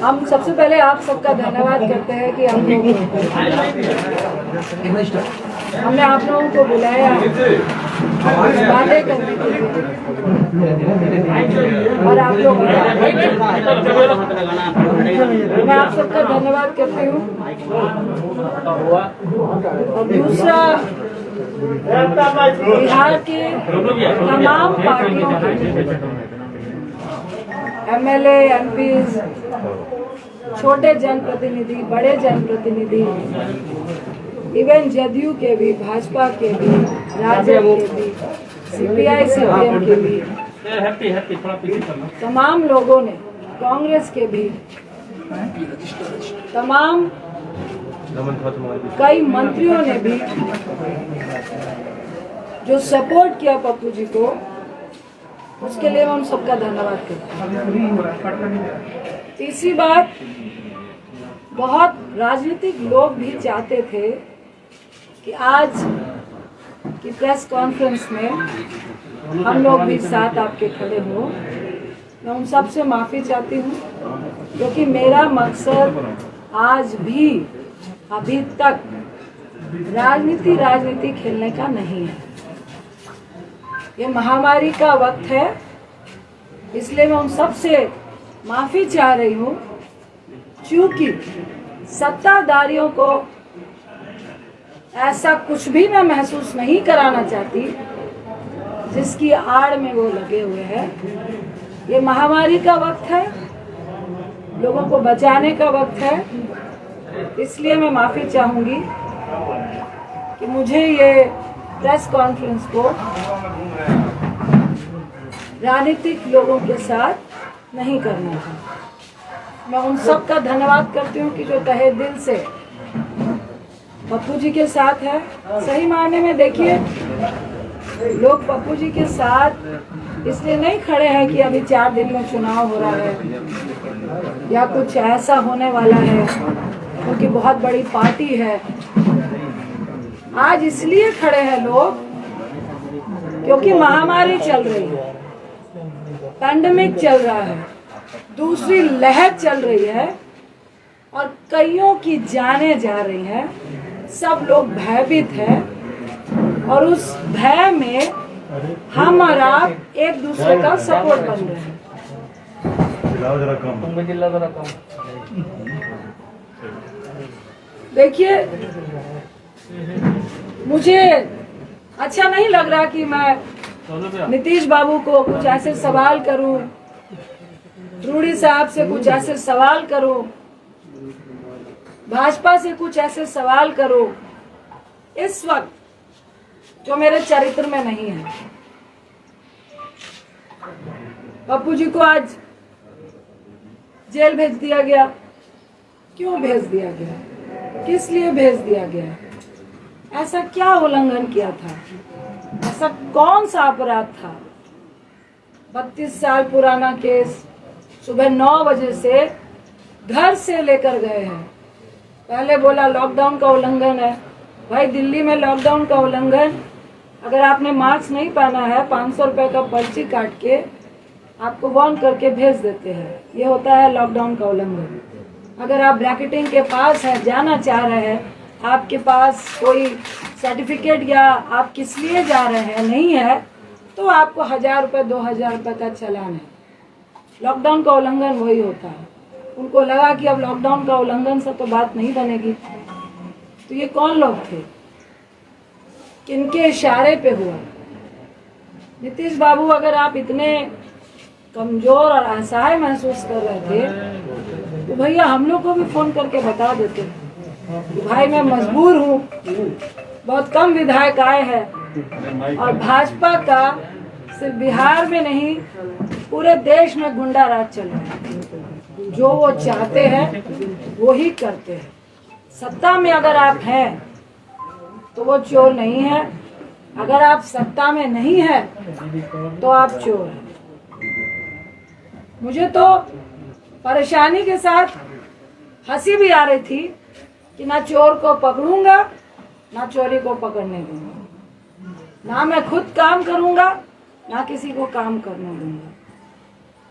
हम सबसे पहले आप सबका धन्यवाद करते हैं कि हम लोग हमने आप लोगों को बुलाया बातें करने के लिए और आप लोग मैं आप सबका धन्यवाद करती हूँ। और दूसरा, बिहार के तमाम पार्टियों के MLA, MPs, छोटे जनप्रतिनिधि, बड़े जनप्रतिनिधि, इवन जदयू के भी, भाजपा के भी, राजद के भी, CPI CPM के भी, तमाम लोगों ने, कांग्रेस के भी, तमाम कई मंत्रियों ने भी जो सपोर्ट किया पप्पू जी को, उसके लिए मैं उन सबका धन्यवाद करती हूँ। तीसरी बात, बहुत राजनीतिक लोग भी चाहते थे कि आज की प्रेस कॉन्फ्रेंस में हम लोग भी साथ आपके खड़े हो। मैं उन सब से माफ़ी चाहती हूँ, क्योंकि मेरा मकसद आज भी अभी तक राजनीति खेलने का नहीं है। ये महामारी का वक्त है, इसलिए मैं उन सब से माफ़ी चाह रही हूँ, क्योंकि सत्ताधारियों को ऐसा कुछ भी मैं महसूस नहीं कराना चाहती जिसकी आड़ में वो लगे हुए हैं। ये महामारी का वक्त है, लोगों को बचाने का वक्त है, इसलिए मैं माफ़ी चाहूँगी कि मुझे ये प्रेस कॉन्फ्रेंस को राजनीतिक लोगों के साथ नहीं करना था। मैं उन सब का धन्यवाद करती हूँ कि जो तहे दिल से पप्पू जी के साथ है। सही मायने में देखिए, लोग पप्पू जी के साथ इसलिए नहीं खड़े हैं कि अभी 4 दिन में चुनाव हो रहा है या कुछ ऐसा होने वाला है, क्योंकि बहुत बड़ी पार्टी है। आज इसलिए खड़े हैं लोग क्योंकि महामारी चल रही है, पैंडेमिक चल रहा है, दूसरी लहर चल रही है और कईयों की जानें जा रही हैं। सब लोग भयभीत हैं और उस भय में हम और आप एक दूसरे का सपोर्ट बन रहे हैं। देखिए, मुझे अच्छा नहीं लग रहा कि मैं नीतीश बाबू को कुछ ऐसे सवाल करूं, रूडी साहब से कुछ ऐसे सवाल करूं, भाजपा से कुछ ऐसे सवाल करूं इस वक्त जो मेरे चरित्र में नहीं है। पप्पू जी को आज जेल भेज दिया गया। क्यों भेज दिया गया? किस लिए भेज दिया गया? ऐसा क्या उल्लंघन किया था? ऐसा कौन सा अपराध था? 32 साल पुराना केस, सुबह 9 बजे से घर से लेकर गए हैं। पहले बोला लॉकडाउन का उल्लंघन है। भाई, दिल्ली में लॉकडाउन का उल्लंघन, अगर आपने मास्क नहीं पहना है 500 रुपए का पर्ची काट के आपको वार्न करके भेज देते हैं। ये होता है लॉकडाउन का उल्लंघन। अगर आप ब्रैकेटिंग के पास है, जाना चाह रहे हैं, आपके पास कोई सर्टिफिकेट या आप किस लिए जा रहे हैं नहीं है, तो आपको 1000 रुपये 2000 रुपये का चालान है। लॉकडाउन का उल्लंघन वही होता है। उनको लगा कि अब लॉकडाउन का उल्लंघन से तो बात नहीं बनेगी। तो ये कौन लोग थे? किनके इशारे पे हुआ? नीतीश बाबू, अगर आप इतने कमजोर और असहाय महसूस कर रहे थे तो भैया हम लोग को भी फोन करके बता देते कि भाई मैं मजबूर हूँ, बहुत कम विधायक आए हैं और भाजपा का सिर्फ बिहार में नहीं पूरे देश में गुंडा राज चल रहा है। जो वो चाहते हैं वो ही करते हैं। सत्ता में अगर आप हैं तो वो चोर नहीं है, अगर आप सत्ता में नहीं है तो आप चोर हैं। मुझे तो परेशानी के साथ हंसी भी आ रही थी कि ना चोर को पकड़ूंगा ना चोरी को पकड़ने दूंगा, ना मैं खुद काम करूंगा ना किसी को काम करने दूंगा।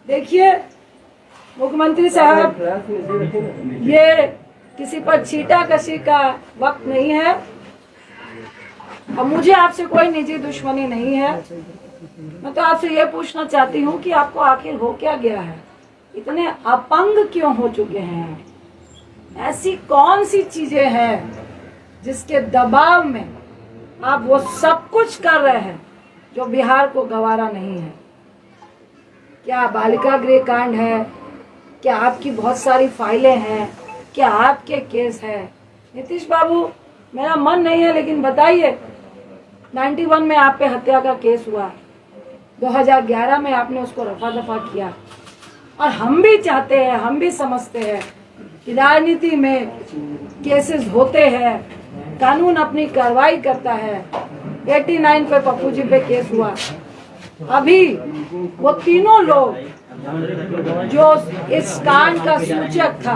देखिए, मुख्यमंत्री साहब, ये किसी पर छींटाकशी का वक्त नहीं है और मुझे आपसे कोई निजी दुश्मनी नहीं है। मैं तो आपसे ये पूछना चाहती हूँ कि आपको आखिर हो क्या गया है, इतने अपंग क्यों हो चुके हैं? ऐसी कौन सी चीजें हैं जिसके दबाव में आप वो सब कुछ कर रहे हैं जो बिहार को गवारा नहीं है? क्या बालिका गृह कांड है? क्या आपकी बहुत सारी फाइलें हैं? क्या आपके केस है? नीतीश बाबू, मेरा मन नहीं है, लेकिन बताइए, 91 में आप पे हत्या का केस हुआ, 2011 में आपने उसको रफा दफा किया, और हम भी चाहते हैं, हम भी समझते हैं कि राजनीति में केसेस होते हैं, कानून अपनी कार्रवाई करता है। 89 पे पप्पू जी पे केस हुआ, अभी वो तीनों लोग जो इस कांड का सूचक था,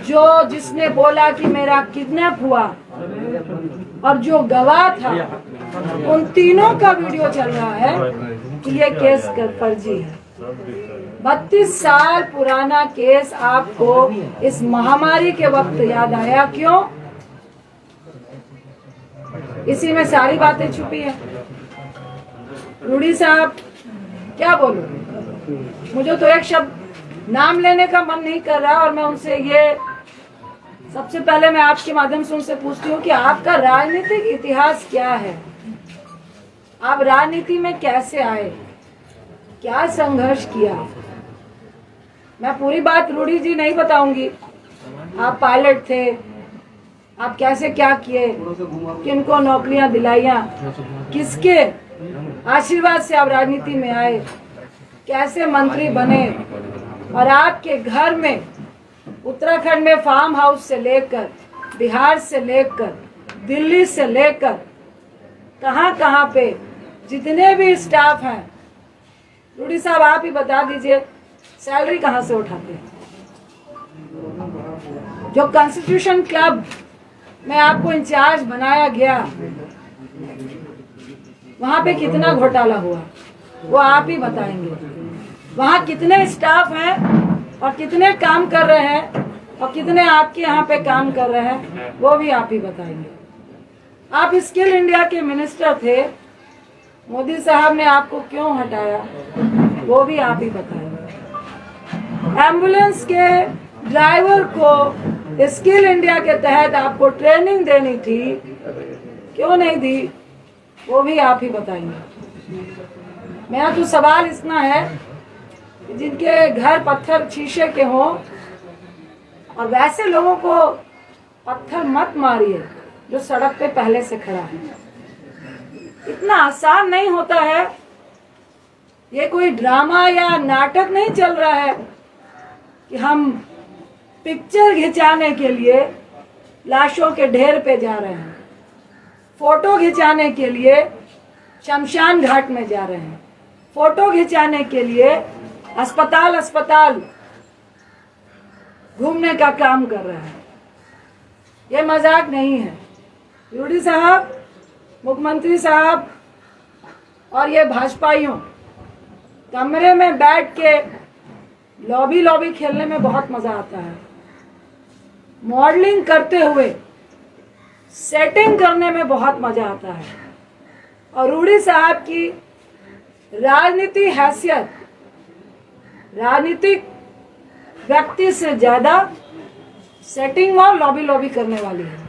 जो जिसने बोला कि मेरा किडनैप हुआ और जो गवाह था, उन तीनों का वीडियो चल रहा है कि ये केस फर्जी है। 32 साल पुराना केस आपको इस महामारी के वक्त याद आया, क्यों? इसी में सारी बातें छुपी है। रूडी साहब, क्या बोलूं? मुझे तो एक शब्द नाम लेने का मन नहीं कर रहा, और मैं उनसे ये सबसे पहले मैं आपके माध्यम से उनसे पूछती हूँ कि आपका राजनीतिक इतिहास क्या है? आप राजनीति में कैसे आए? क्या संघर्ष किया? मैं पूरी बात रूडी जी नहीं बताऊंगी। आप पायलट थे, आप कैसे क्या किए, किनको नौकरियां दिलाइया, किसके आशीर्वाद से आप राजनीति में आए, कैसे मंत्री बने, और आपके घर में उत्तराखंड में फार्म हाउस से लेकर, बिहार से लेकर, दिल्ली से लेकर, कहां कहां पे जितने भी स्टाफ हैं, रूडी साहब आप ही बता दीजिए, सैलरी कहां से उठाते हैं? जो कॉन्स्टिट्यूशन क्लब में आपको इंचार्ज बनाया गया, वहां पे कितना घोटाला हुआ वो आप ही बताएंगे। वहां कितने स्टाफ हैं और कितने काम कर रहे हैं, और कितने आपके यहाँ पे काम कर रहे हैं, वो भी आप ही बताएंगे। आप स्किल इंडिया के मिनिस्टर थे, मोदी साहब ने आपको क्यों हटाया, वो भी आप ही बताएंगे। एम्बुलेंस के ड्राइवर को स्किल इंडिया के तहत आपको ट्रेनिंग देनी थी, क्यों नहीं दी, वो भी आप ही बताएंगे। मेरा तो सवाल इतना है कि जिनके घर पत्थर शीशे के हों, और वैसे लोगों को पत्थर मत मारिए जो सड़क पे पहले से खड़ा है। इतना आसान नहीं होता है। ये कोई ड्रामा या नाटक नहीं चल रहा है कि हम पिक्चर खिंचाने के लिए लाशों के ढेर पे जा रहे हैं, फोटो खिंचाने के लिए शमशान घाट में जा रहे हैं, फोटो खिंचाने के लिए अस्पताल अस्पताल घूमने का काम कर रहे हैं। ये मजाक नहीं है। रूडी साहब, मुख्यमंत्री साहब और ये भाजपाइयों कमरे में बैठ के लॉबी लॉबी खेलने में बहुत मजा आता है। मॉडलिंग करते हुए सेटिंग करने में बहुत मजा आता है। और रूडी साहब की राजनीति हैसियत राजनीतिक व्यक्ति से ज्यादा सेटिंग और लॉबी लॉबी करने वाली है।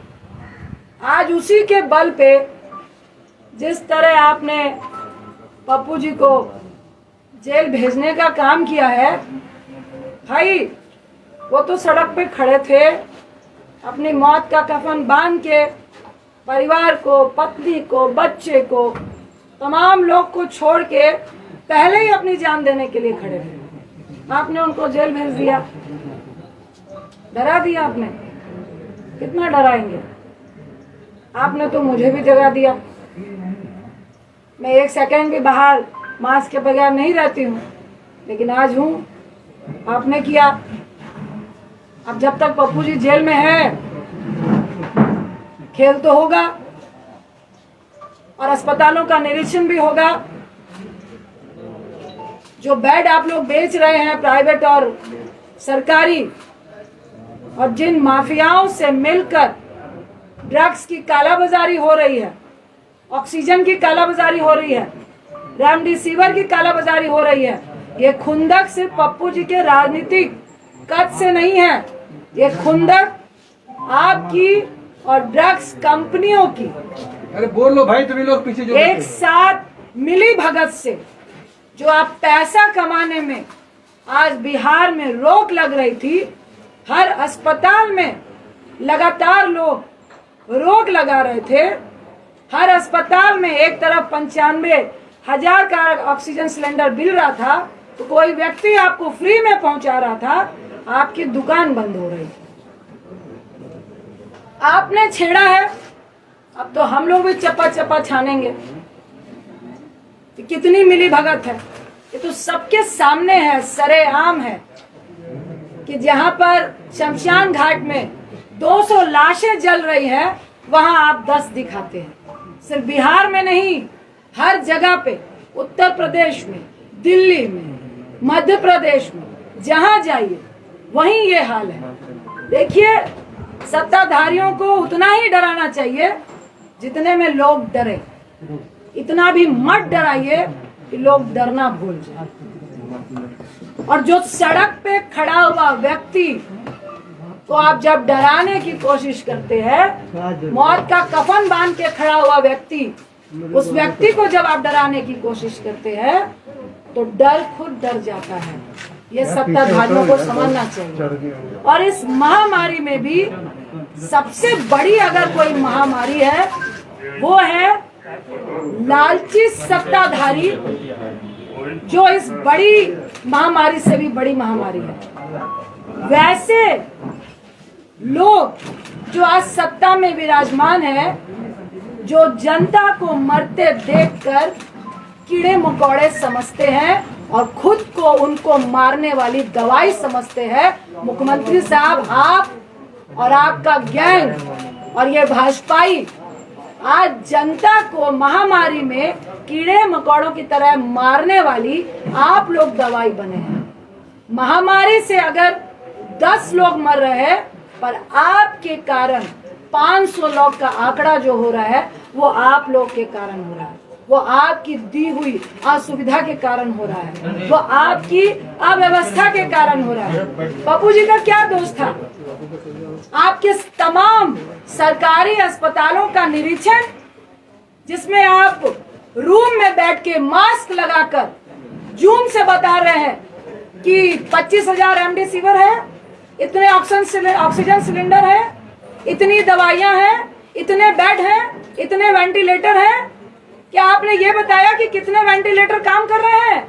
आज उसी के बल पे जिस तरह आपने पप्पू जी को जेल भेजने का काम किया है, भाई वो तो सड़क पे खड़े थे, अपनी मौत का कफन बांध के परिवार को, पत्नी को, बच्चे को, तमाम लोग को छोड़ के पहले ही अपनी जान देने के लिए खड़े थे। आपने उनको जेल भेज दिया, डरा दिया आपने। कितना डराएंगे? आपने तो मुझे भी जगा दिया। मैं एक सेकंड भी बाहर मास्क के बगैर नहीं रहती हूँ, लेकिन आज हूँ। आपने किया। अब जब तक पप्पू जी जेल में है, खेल तो होगा और अस्पतालों का निरीक्षण भी होगा। जो बेड आप लोग बेच रहे हैं प्राइवेट और सरकारी, और जिन माफियाओं से मिलकर ड्रग्स की कालाबाजारी हो रही है, ऑक्सीजन की कालाबाजारी हो रही है, रेमडेसिविर की कालाबाजारी हो रही है, ये खुंदक सिर्फ पप्पू जी के राजनीतिक कद से नहीं है, ये खुंदक आपकी और ड्रग्स कंपनियों की अरे बोल लो भाई, तुम्हें लोग पीछे जो एक साथ मिली भगत से जो आप पैसा कमाने में आज बिहार में रोक लग रही थी। हर अस्पताल में लगातार लोग रोक लगा रहे थे। हर अस्पताल में एक तरफ 95,000 का ऑक्सीजन सिलेंडर मिल रहा था, तो कोई व्यक्ति आपको फ्री में पहुंचा रहा था, आपकी दुकान बंद हो रही थी। आपने छेड़ा है, अब तो हम लोग भी चप्पा चप्पा छानेंगे कि कितनी मिली भगत है। ये तो सबके सामने है, सरेआम है कि जहां पर शमशान घाट में 200 लाशें जल रही है, वहां आप 10 दिखाते हैं। सिर्फ बिहार में नहीं, हर जगह पे, उत्तर प्रदेश में, दिल्ली में, मध्य प्रदेश में, जहां जाइए वहीं ये हाल है। देखिए, सत्ताधारियों को उतना ही डराना चाहिए जितने में लोग डरे। इतना भी मत डराइए कि लोग डरना भूल जाए। और जो सड़क पे खड़ा हुआ व्यक्ति को आप जब डराने की कोशिश करते हैं, मौत का कफन बांध के खड़ा हुआ व्यक्ति, उस व्यक्ति को जब आप डराने की कोशिश करते हैं, तो डर खुद डर जाता है। ये सत्ताधारियों को समझना चाहिए। और इस महामारी में भी सबसे बड़ी अगर कोई महामारी है, वो है लालची सत्ताधारी, जो इस बड़ी महामारी से भी बड़ी महामारी है। वैसे लोग जो आज सत्ता में विराजमान है, जो जनता को मरते देखकर कीड़े मकोड़े समझते हैं और खुद को उनको मारने वाली दवाई समझते हैं। मुख्यमंत्री साहब, आप और आपका गैंग और ये भाजपाई आज जनता को महामारी में कीड़े मकोड़ों की तरह मारने वाली आप लोग दवाई बने हैं। महामारी से अगर 10 लोग मर रहे हैं, पर आपके कारण 500 लोग का आंकड़ा जो हो रहा है, वो आप लोग के कारण हो रहा है। वो आपकी दी हुई असुविधा के कारण हो रहा है, वो आपकी अव्यवस्था के कारण हो रहा है। पप्पू जी का क्या दोष था? आपके तमाम सरकारी अस्पतालों का निरीक्षण, जिसमें आप रूम में बैठ के मास्क लगाकर जूम से बता रहे हैं कि 25,000 रेमडेसिविर है, इतने ऑक्सीजन सिलेंडर है, इतनी दवाइयां हैं, इतने बेड हैं, इतने वेंटिलेटर हैं। क्या आपने ये बताया कि कितने वेंटिलेटर काम कर रहे हैं?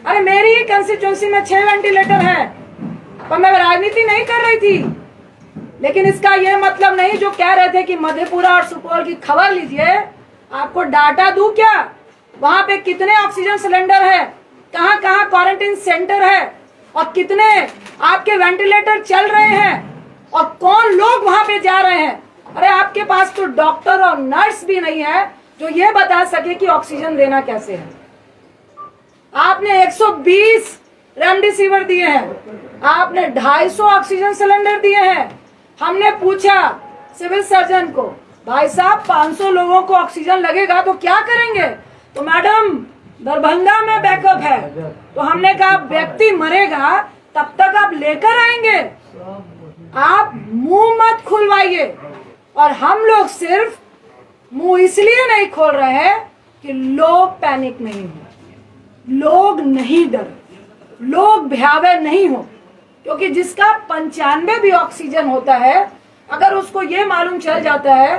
अरे मेरी ही कंस्टिट्यूंसी में 6 वेंटिलेटर है, पर मैं राजनीति नहीं कर रही थी। लेकिन इसका ये मतलब नहीं, जो कह रहे थे कि मधेपुरा और सुपौल की खबर लीजिए, आपको डाटा दूं क्या? वहां पे कितने ऑक्सीजन सिलेंडर है, कहां कहां क्वारंटाइन सेंटर है, और कितने आपके वेंटिलेटर चल रहे हैं, और कौन लोग वहां पे जा रहे हैं। अरे आपके पास तो डॉक्टर और नर्स भी नहीं है जो ये बता सके कि ऑक्सीजन देना कैसे है। आपने 120 रेमडेसिविर दिए हैं, आपने 250 ऑक्सीजन सिलेंडर दिए हैं। हमने पूछा सिविल सर्जन को, भाई साहब 500 लोगों को ऑक्सीजन लगेगा तो क्या करेंगे? तो मैडम दरभंगा में बैकअप है। तो हमने कहा व्यक्ति मरेगा तब तक आप लेकर आएंगे, आप मुंह मत खुलवाइए। और हम लोग सिर्फ मुंह इसलिए नहीं खोल रहे हैं कि लोग पैनिक नहीं हो, लोग नहीं डर, लोग भयावह नहीं हो। क्योंकि जिसका 95 भी ऑक्सीजन होता है, अगर उसको ये मालूम चल जाता है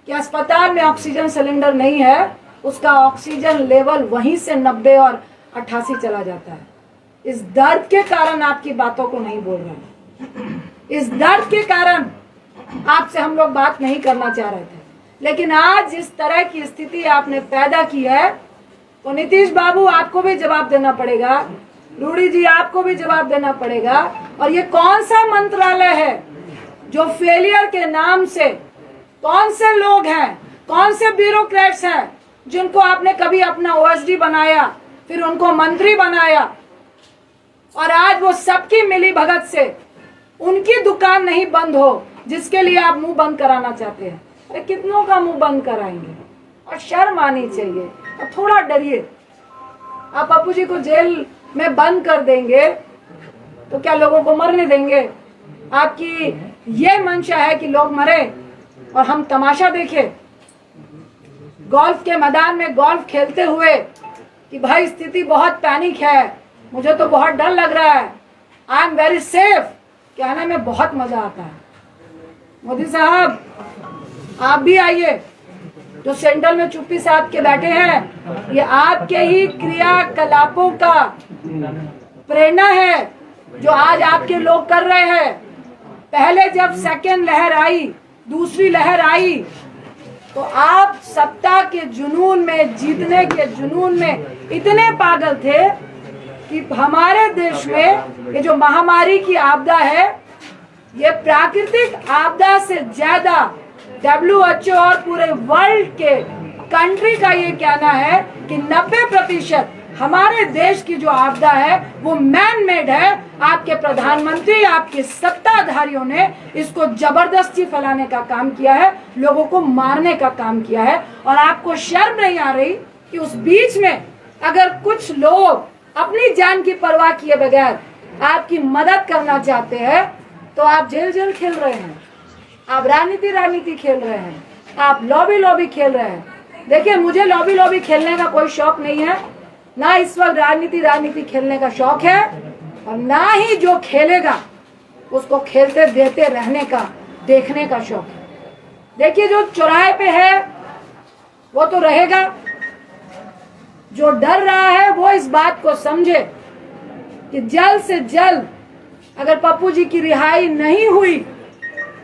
कि अस्पताल में ऑक्सीजन सिलेंडर नहीं है, उसका ऑक्सीजन लेवल वहीं से 90 और 88 चला जाता है। इस दर्द के कारण आपकी बातों को नहीं बोल रहे हैं, इस दर्द के कारण आपसे हम लोग बात नहीं करना चाह रहे थे। लेकिन आज जिस तरह की स्थिति आपने पैदा की है, तो नीतीश बाबू आपको भी जवाब देना पड़ेगा, रूडी जी आपको भी जवाब देना पड़ेगा। और ये कौन सा मंत्रालय है जो फेलियर के नाम से, कौन से लोग हैं, कौन से ब्यूरोक्रेट्स हैं जिनको आपने कभी अपना ओएसडी बनाया, फिर उनको मंत्री बनाया, और आज वो सबकी मिली भगत से उनकी दुकान नहीं बंद हो जिसके लिए आप मुंह बंद कराना चाहते हैं। अरे कितनों का मुंह बंद कराएंगे? और शर्म आनी चाहिए, और थोड़ा डरिए। आप पप्पू जी को जेल में बंद कर देंगे तो क्या लोगों को मरने देंगे? आपकी ये मंशा है कि लोग मरे और हम तमाशा देखें? गोल्फ के मैदान में गोल्फ खेलते हुए कि भाई स्थिति बहुत पैनिक है, मुझे तो बहुत डर लग रहा है, आई एम वेरी सेफ कहने में बहुत मजा आता है। मोदी साहब आप भी आइए, जो सेंट्रल में चुप्पी साध के बैठे हैं, ये आपके ही क्रियाकलापों का प्रेरणा है जो आज आपके लोग कर रहे हैं। पहले जब सेकेंड लहर आई, दूसरी लहर आई, तो आप सत्ता के जुनून में, जीतने के जुनून में इतने पागल थे कि हमारे देश में ये जो महामारी की आपदा है, ये प्राकृतिक आपदा से ज्यादा WHO और पूरे वर्ल्ड के कंट्री का ये कहना है कि 90% हमारे देश की जो आपदा है वो मैन मेड है। आपके प्रधानमंत्री, आपके सत्ताधारियों ने इसको जबरदस्ती फैलाने का काम किया है, लोगों को मारने का काम किया है। और आपको शर्म नहीं आ रही कि उस बीच में अगर कुछ लोग अपनी जान की परवाह किए बगैर आपकी मदद करना चाहते हैं तो आप जेल जेल खेल रहे हैं, आप राजनीति खेल रहे हैं, आप लॉबी खेल रहे हैं। देखिए, मुझे लॉबी खेलने का कोई शौक नहीं है, ना इस वक्त राजनीति खेलने का शौक है, और ना ही जो खेलेगा उसको खेलते देते रहने का, देखने का शौक है। देखिए, जो चौराहे पे है वो तो रहेगा, जो डर रहा है वो इस बात को समझे कि जल्द से जल्द अगर पप्पू जी की रिहाई नहीं हुई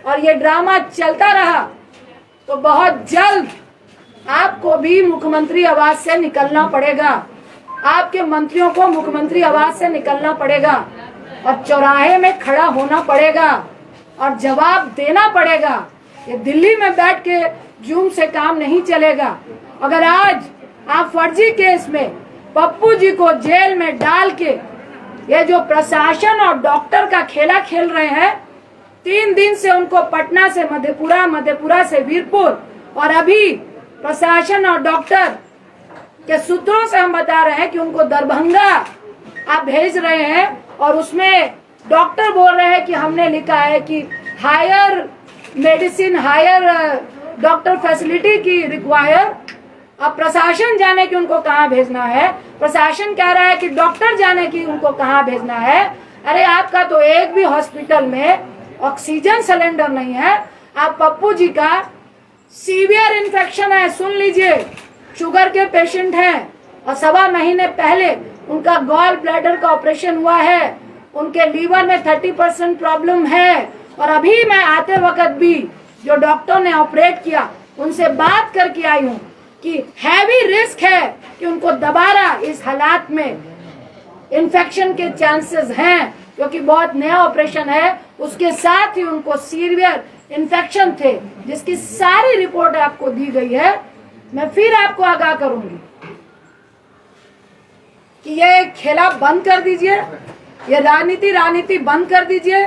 और ये ड्रामा चलता रहा तो बहुत जल्द आपको भी मुख्यमंत्री आवास से निकलना पड़ेगा, आपके मंत्रियों को मुख्यमंत्री आवास से निकलना पड़ेगा और चौराहे में खड़ा होना पड़ेगा और जवाब देना पड़ेगा। ये दिल्ली में बैठ के जूम से काम नहीं चलेगा। अगर आज आप फर्जी केस में पप्पू जी को जेल में डाल के ये जो प्रशासन और डॉक्टर का खेला खेल रहे हैं, 3 दिन से उनको पटना से मधेपुरा, मधेपुरा से वीरपुर, और अभी प्रशासन और डॉक्टर के सूत्रों से हम बता रहे हैं कि उनको दरभंगा आप भेज रहे हैं, और उसमें डॉक्टर बोल रहे हैं कि हमने लिखा है कि higher medicine, higher doctor facility की रिक्वायर। अब प्रशासन जाने की उनको कहाँ भेजना है, प्रशासन कह रहा है कि डॉक्टर जाने की उनको कहाँ भेजना है। अरे आपका तो एक भी हॉस्पिटल में ऑक्सीजन सिलेंडर नहीं है। आप पप्पू जी का सीवियर इन्फेक्शन है, सुन लीजिए, शुगर के पेशेंट हैं और 1.25 महीने पहले उनका गॉल ब्लैडर का ऑपरेशन हुआ है, उनके लीवर में 30% प्रॉब्लम है। और अभी मैं आते वक्त भी जो डॉक्टर ने ऑपरेट किया उनसे बात करके आई हूँ कि हैवी रिस्क है कि उनको दोबारा इस हालात में इन्फेक्शन के चांसेस हैं, क्योंकि बहुत नया ऑपरेशन है। उसके साथ ही उनको सीवियर इन्फेक्शन थे, जिसकी सारी रिपोर्ट आपको दी गई है। मैं फिर आपको आगाह करूंगी कि ये खेला बंद कर दीजिए, ये राजनीति बंद कर दीजिए,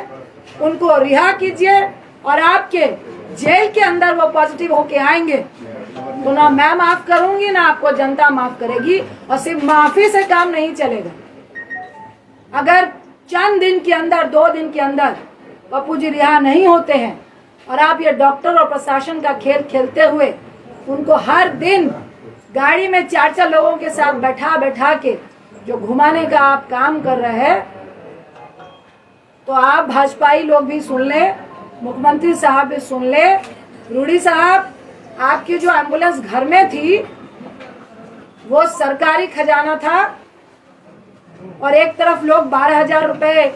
उनको रिहा कीजिए, और आपके जेल के अंदर वो पॉजिटिव होके आएंगे तो ना मैं माफ करूंगी ना आपको जनता माफ करेगी। और सिर्फ माफी से काम नहीं चलेगा। अगर चंद दिन के अंदर, 2 दिन के अंदर पप्पू जी रिहा नहीं होते हैं और आप ये डॉक्टर और प्रशासन का खेल खेलते हुए उनको हर दिन गाड़ी में 4-4 लोगों के साथ बैठा के जो घुमाने का आप काम कर रहे हैं, तो आप भाजपाई लोग भी सुन ले, मुख्यमंत्री साहब भी सुन ले। रूडी साहब, आपकी जो एम्बुलेंस घर में थी वो सरकारी खजाना था, और एक तरफ लोग 12,000 रुपए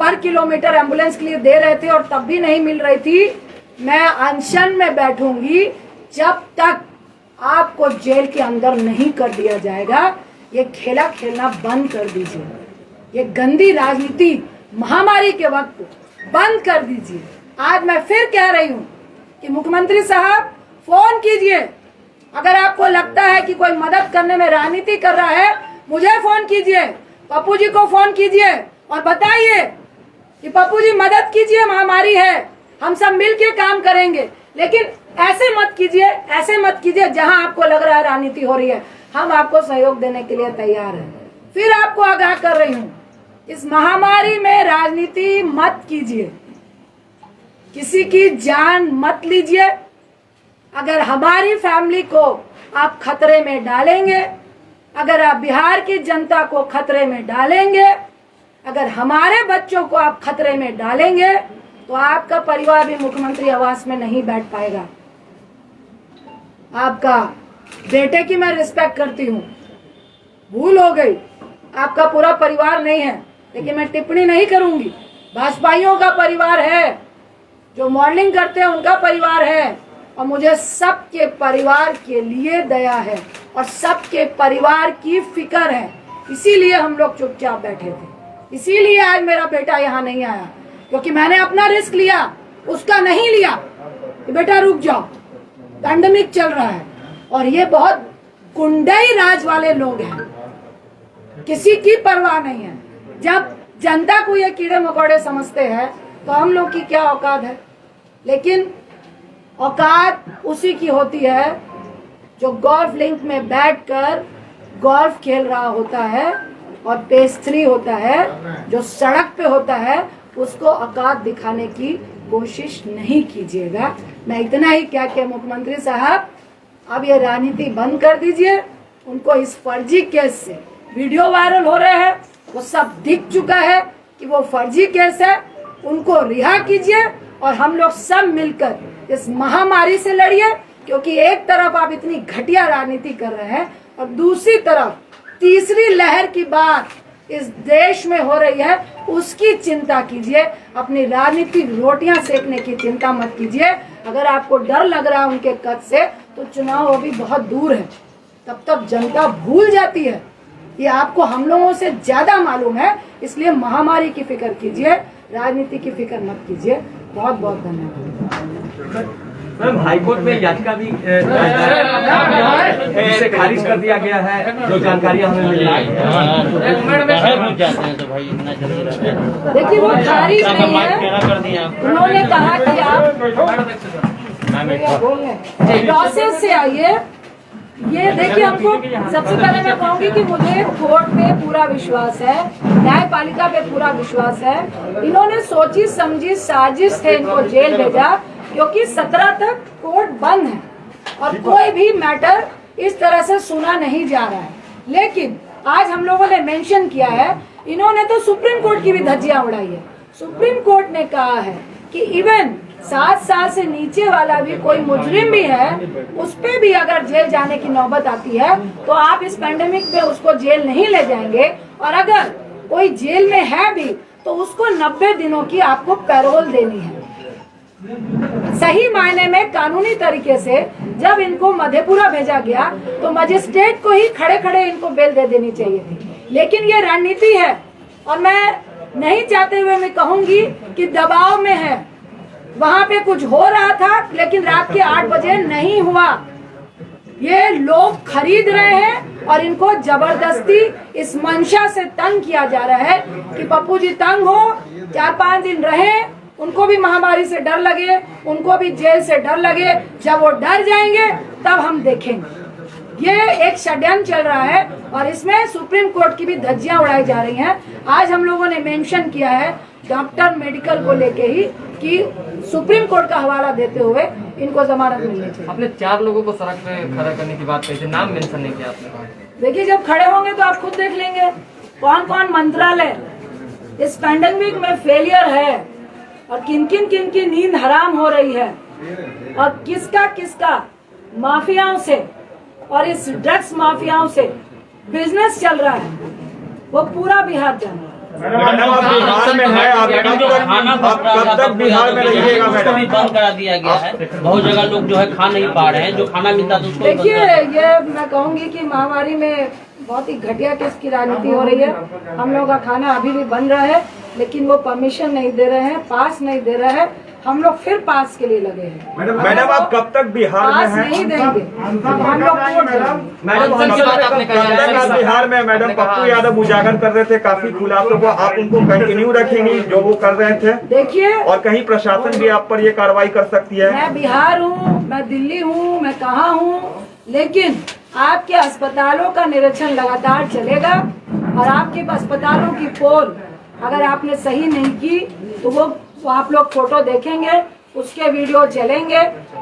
पर किलोमीटर एम्बुलेंस के लिए दे रहे थे और तब भी नहीं मिल रही थी। मैं अनशन में बैठूंगी जब तक आपको जेल के अंदर नहीं कर दिया जाएगा। ये खेला खेलना बंद कर दीजिए, ये गंदी राजनीति महामारी के वक्त बंद कर दीजिए। आज मैं फिर कह रही हूँ कि मुख्यमंत्री साहब फोन कीजिए। अगर आपको लगता है कि कोई मदद करने में राजनीति कर रहा है मुझे फोन कीजिए, पप्पू जी को फोन कीजिए और बताइए कि पप्पू जी मदद कीजिए, महामारी है, हम सब मिलके काम करेंगे। लेकिन ऐसे मत कीजिए जहां आपको लग रहा है राजनीति हो रही है। हम आपको सहयोग देने के लिए तैयार हैं। फिर आपको आगाह कर रही हूँ, इस महामारी में राजनीति मत कीजिए, किसी की जान मत लीजिए। अगर हमारी फैमिली को आप खतरे में डालेंगे, अगर आप बिहार की जनता को खतरे में डालेंगे, अगर हमारे बच्चों को आप खतरे में डालेंगे, तो आपका परिवार भी मुख्यमंत्री आवास में नहीं बैठ पाएगा। आपका बेटे की मैं रिस्पेक्ट करती हूँ, भूल हो गई, आपका पूरा परिवार नहीं है, लेकिन मैं टिप्पणी नहीं करूंगी। भाजपाइयों का परिवार है, जो मॉडलिंग करते हैं उनका परिवार है, और मुझे सबके परिवार के लिए दया है और सबके परिवार की फिक्र है। इसीलिए हम लोग चुपचाप बैठे थे, इसीलिए आज मेरा बेटा यहाँ नहीं आया, क्योंकि मैंने अपना रिस्क लिया, उसका नहीं लिया कि बेटा रुक जाओ, पैंडेमिक चल रहा है। और ये बहुत गुंडई राज वाले लोग हैं, किसी की परवाह नहीं है। जब जनता को ये कीड़े मकोड़े समझते हैं तो हम लोग की क्या औकात है। लेकिन औकात उसी की होती है जो गोल्फ लिंक में बैठकर गोल्फ खेल रहा होता है और पेस्ट्री होता है, जो सड़क पे होता है, उसको औकात दिखाने की कोशिश नहीं कीजिएगा। मैं इतना ही क्या कि मुख्यमंत्री साहब, अब ये राजनीति बंद कर दीजिए। उनको इस फर्जी केस से वीडियो वायरल हो रहे हैं, वो सब दिख चुका है कि वो फर्जी केस है, उनको रिहा कीजिए और हम लोग सब मिलकर इस महामारी से लड़िए। क्योंकि एक तरफ आप इतनी घटिया राजनीति कर रहे हैं और दूसरी तरफ तीसरी लहर की बात इस देश में हो रही है, उसकी चिंता कीजिए। अपनी राजनीतिक रोटियां सेकने की चिंता मत कीजिए। अगर आपको डर लग रहा है उनके कद से, तो चुनाव अभी बहुत दूर है, तब तक जनता भूल जाती है। ये आपको हम लोगों से ज्यादा मालूम है, इसलिए महामारी की फिक्र कीजिए, राजनीति की फिक्र मत कीजिए। बहुत बहुत धन्यवाद। मैम, हाईकोर्ट में याचिका भी इसे खारिज कर दिया गया है, जो जानकारियां हमें मिली है। देखिए, वो खारिज नहीं है, उन्होंने कहा कि आप प्रोसेस से आइए। ये देखिए, हमको सबसे पहले मैं कहूंगी कि मुझे कोर्ट पे पूरा विश्वास है, न्यायपालिका पे पूरा विश्वास है। इन्होंने सोची समझी साजिश से इनको जेल भेजा, क्योंकि 17 तक कोर्ट बंद है और कोई भी मैटर इस तरह से सुना नहीं जा रहा है। लेकिन आज हम लोगों ने मेंशन किया है, इन्होंने तो सुप्रीम कोर्ट की भी धज्जियां उड़ाई है। सुप्रीम कोर्ट ने कहा है कि इवन 7 साल से नीचे वाला भी कोई मुजरिम भी है, उस पे भी अगर जेल जाने की नौबत आती है तो आप इस पैंडेमिक में उसको जेल नहीं ले जाएंगे, और अगर कोई जेल में है भी तो उसको 90 दिनों की आपको पैरोल देनी है। सही मायने में कानूनी तरीके से जब इनको मधेपुरा भेजा गया तो मजिस्ट्रेट को ही खड़े खड़े इनको बेल दे देनी चाहिए थी। लेकिन ये रणनीति है, और मैं नहीं चाहते हुए मैं कहूंगी कि दबाव में है। वहां पे कुछ हो रहा था, लेकिन रात के 8 बजे नहीं हुआ। ये लोग खरीद रहे हैं और इनको जबरदस्ती इस मंशा से तंग किया जा रहा है कि पप्पू जी तंग हो, 4-5 दिन रहे, उनको भी महामारी से डर लगे, उनको भी जेल से डर लगे। जब वो डर जाएंगे तब हम देखेंगे। ये एक षड्यंत्र चल रहा है और इसमें सुप्रीम कोर्ट की भी धज्जियां उड़ाई जा रही हैं। आज हम लोगों ने मेंशन किया है डॉक्टर मेडिकल को लेके ही कि सुप्रीम कोर्ट का हवाला देते हुए इनको जमानत मिलनी चाहिए। आपने 4 लोगों को सड़क पे खड़ा करने की बात कही थी, नाम मेंशन नहीं किया आपने। देखिए, जब खड़े होंगे तो आप खुद देख लेंगे कौन कौन मंत्रालय इस पैंडेमिक में फेलियर है और किन किन नींद हराम हो रही है, और किसका माफियाओं से और इस ड्रग्स माफियाओं से बिजनेस चल रहा है, वो पूरा बिहार जान रहा है। मैडम, आप बिहार में है, आप कब तक बिहार में रहिएगा मैडम? भी बंद करा दिया गया है। बहुत जगह लोग जो है खा नहीं पा रहे हैं, जो खाना मिलता था उसको देखिए, ये मैं कहूंगी कि महामारी में बहुत ही घटिया किस्म की राजनीति हो रही है। हम लोग का खाना अभी भी बन रहा है, लेकिन वो परमिशन नहीं दे रहे हैं, पास नहीं दे रहा है। हम लोग फिर पास के लिए लगे हैं। मैडम आप कब तक बिहार में पास हैं? नहीं देंगे, हम लोग वोट देंगे। मैडम कब तक आप बिहार में? मैडम पप्पू यादव उजागर कर रहे थे काफी खुलासों को, आप उनको कंटिन्यू रखेंगी जो वो कर रहे थे? देखिए, और कहीं प्रशासन भी आप पर ये कार्रवाई कर सकती है? मैं बिहार हूँ, मैं दिल्ली हूँ, मैं कहाँ हूँ, लेकिन आपके अस्पतालों का निरीक्षण लगातार चलेगा और आपके अस्पतालों की पोल अगर आपने सही नहीं की तो वो आप लोग फोटो देखेंगे, उसके वीडियो चलेंगे।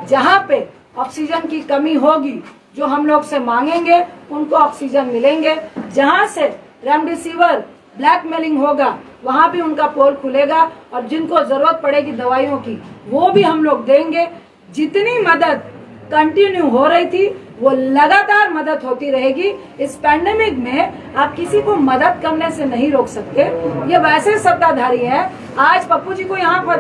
जहाँ पे ऑक्सीजन की कमी होगी, जो हम लोग से मांगेंगे उनको ऑक्सीजन मिलेंगे। जहाँ से रेमडेसिविर ब्लैकमेलिंग होगा वहाँ भी उनका पोल खुलेगा और जिनको जरूरत पड़ेगी दवाइयों की वो भी हम लोग देंगे। जितनी मदद कंटिन्यू हो रही थी वो लगातार मदद होती रहेगी। इस पैंडेमिक में आप किसी को मदद करने से नहीं रोक सकते। ये वैसे सत्ताधारी है, आज पप्पू जी को यहाँ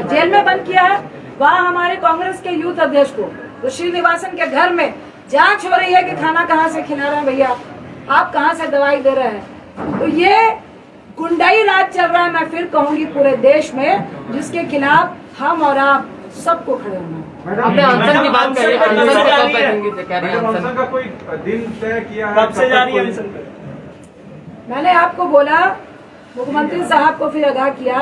जेल में बंद किया है, वहाँ हमारे कांग्रेस के यूथ अध्यक्ष को तो श्रीनिवासन के घर में जांच हो रही है कि खाना कहाँ से खिला रहे हैं भैया, आप कहाँ से दवाई दे रहे हैं। तो ये गुंडाई राज चल रहा है, मैं फिर कहूंगी पूरे देश में, जिसके खिलाफ हम और आप सबको खड़े होना है। आपने अनशन की बात करी, अनशन को कब बैठेंगे? मैडम अनशन का कोई दिन तय किया है? कब से जारी है अनशन? मैंने आपको बोला, मुख्यमंत्री साहब को फिर आगाह किया,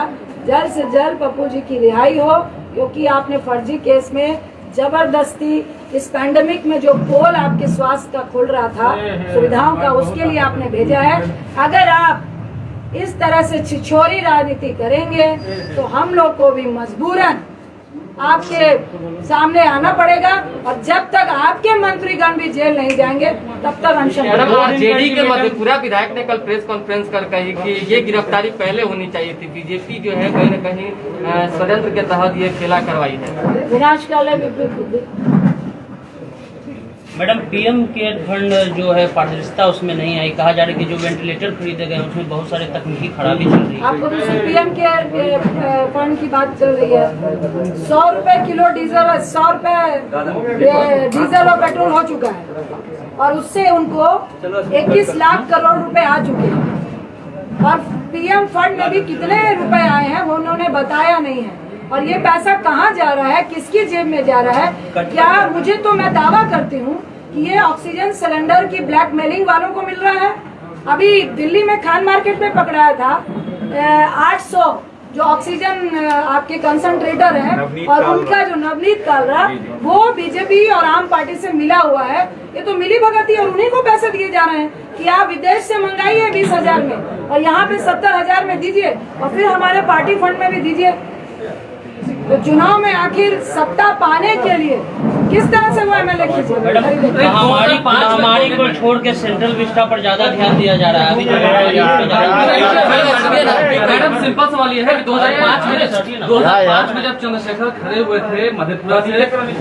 जल्द से जल्द पप्पू जी की रिहाई हो, क्योंकि आपने फर्जी केस में जबरदस्ती इस पैंडेमिक में जो पोल आपके स्वास्थ्य का खुल रहा था सुविधाओं का, उसके लिए आपने भेजा है। अगर आप इस तरह से छिछोरी राजनीति करेंगे तो हम लोग को भी मजबूरन आपके सामने आना पड़ेगा और जब तक आपके मंत्रीगण भी जेल नहीं जाएंगे तब तक अनशन। मैडम आरजेडी के मधेपुरा विधायक ने कल प्रेस कॉन्फ्रेंस कर कही कि ये गिरफ्तारी पहले होनी चाहिए थी, बीजेपी जो है कहीं न कहीं षड्यंत्र के तहत ये खेला करवाई है। विनाशकाले विपरीत बुद्धि। मैडम पीएम केयर फंड जो है पारदर्शिता उसमें नहीं आई, कहा जा रहा है कि जो वेंटिलेटर खरीदे गए उसमें बहुत सारे तकनीकी खराबी चल रही है। आपको दूसरी पीएम केयर फंड की बात चल रही है। 100 रुपए किलो डीजल, 100 रुपए डीजल और पेट्रोल हो चुका है और उससे उनको 21 लाख करोड़ रुपए आ चुके हैं और पीएम फंड में भी कितने रुपए आए हैं वो उन्होंने बताया नहीं है। और ये पैसा कहाँ जा रहा है, किसकी जेब में जा रहा है? क्या मुझे तो मैं दावा करती हूँ कि ये ऑक्सीजन सिलेंडर की ब्लैकमेलिंग वालों को मिल रहा है। अभी दिल्ली में खान मार्केट में पकड़ाया था 800 जो ऑक्सीजन आपके कंसंट्रेटर है और उनका जो नवनीत कालरा वो बीजेपी और आम पार्टी से मिला हुआ है। ये तो मिली भगती और उन्हीं को पैसे दिए जा रहे हैं कि आप विदेश से मंगाइए 20,000 में और यहाँ पे 70,000 में दीजिए और फिर हमारे पार्टी फंड में भी दीजिए। तो चुनाव में आखिर सत्ता पाने के लिए किस तरह से वो एमएलए खींचे? महामारी को छोड़ के सेंट्रल विस्टा पर ज्यादा ध्यान दिया जा रहा है। अभी जो मैडम सिंपल सवाल ये है कि 2005 में जब चंद्रशेखर खड़े हुए थे मधेपुरा से,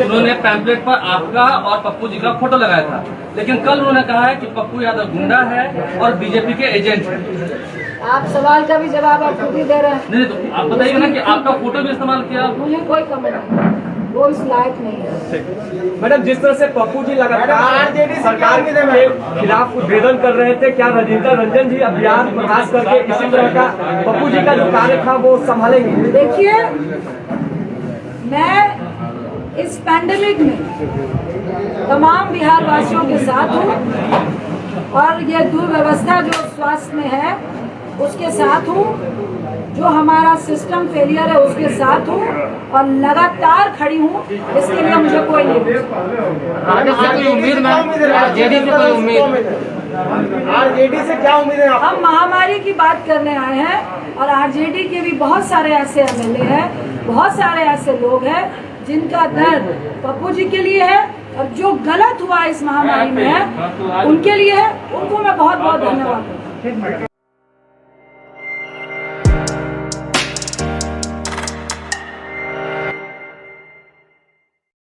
उन्होंने पैम्पलेट पर आपका और पप्पू जी का फोटो लगाया था, लेकिन कल उन्होंने कहा है कि पप्पू यादव गुंडा है और बीजेपी के एजेंट है। आप सवाल का भी जवाब आप खुद ही दे रहे हैं। नहीं तो आप बताइए ना कि आपका फोटो भी इस्तेमाल किया। मुझे कोई कमेंट नहीं, वो इस लायक नहीं है। मैडम जिस तरह से पप्पू जी लगातार सरकार के खिलाफ उद्भेदन कर रहे थे, क्या रजिंदर रंजन जी अभियान प्रकाश करके इसी तरह का पप्पू जी का जो कार्य था वो संभालेंगे? देखिए, मैं इस पैंडेमिक में तमाम बिहार वासियों के साथ हूँ और ये दुर्व्यवस्था जो स्वास्थ्य में है उसके साथ हूँ, जो हमारा सिस्टम फेलियर है उसके साथ हूँ और लगातार खड़ी हूँ। इसके लिए मुझे कोई नहीं उम्मीद में आरजेडी से कोई उम्मीद? आरजेडी से क्या उम्मीद है? हम महामारी की बात करने आए हैं और आरजेडी के भी बहुत सारे ऐसे एमएलए हैं, बहुत सारे ऐसे लोग हैं जिनका दर्द पप्पू जी के लिए है और जो गलत हुआ इस महामारी में है उनके लिए है। उनको मैं बहुत बहुत धन्यवाद दूँ।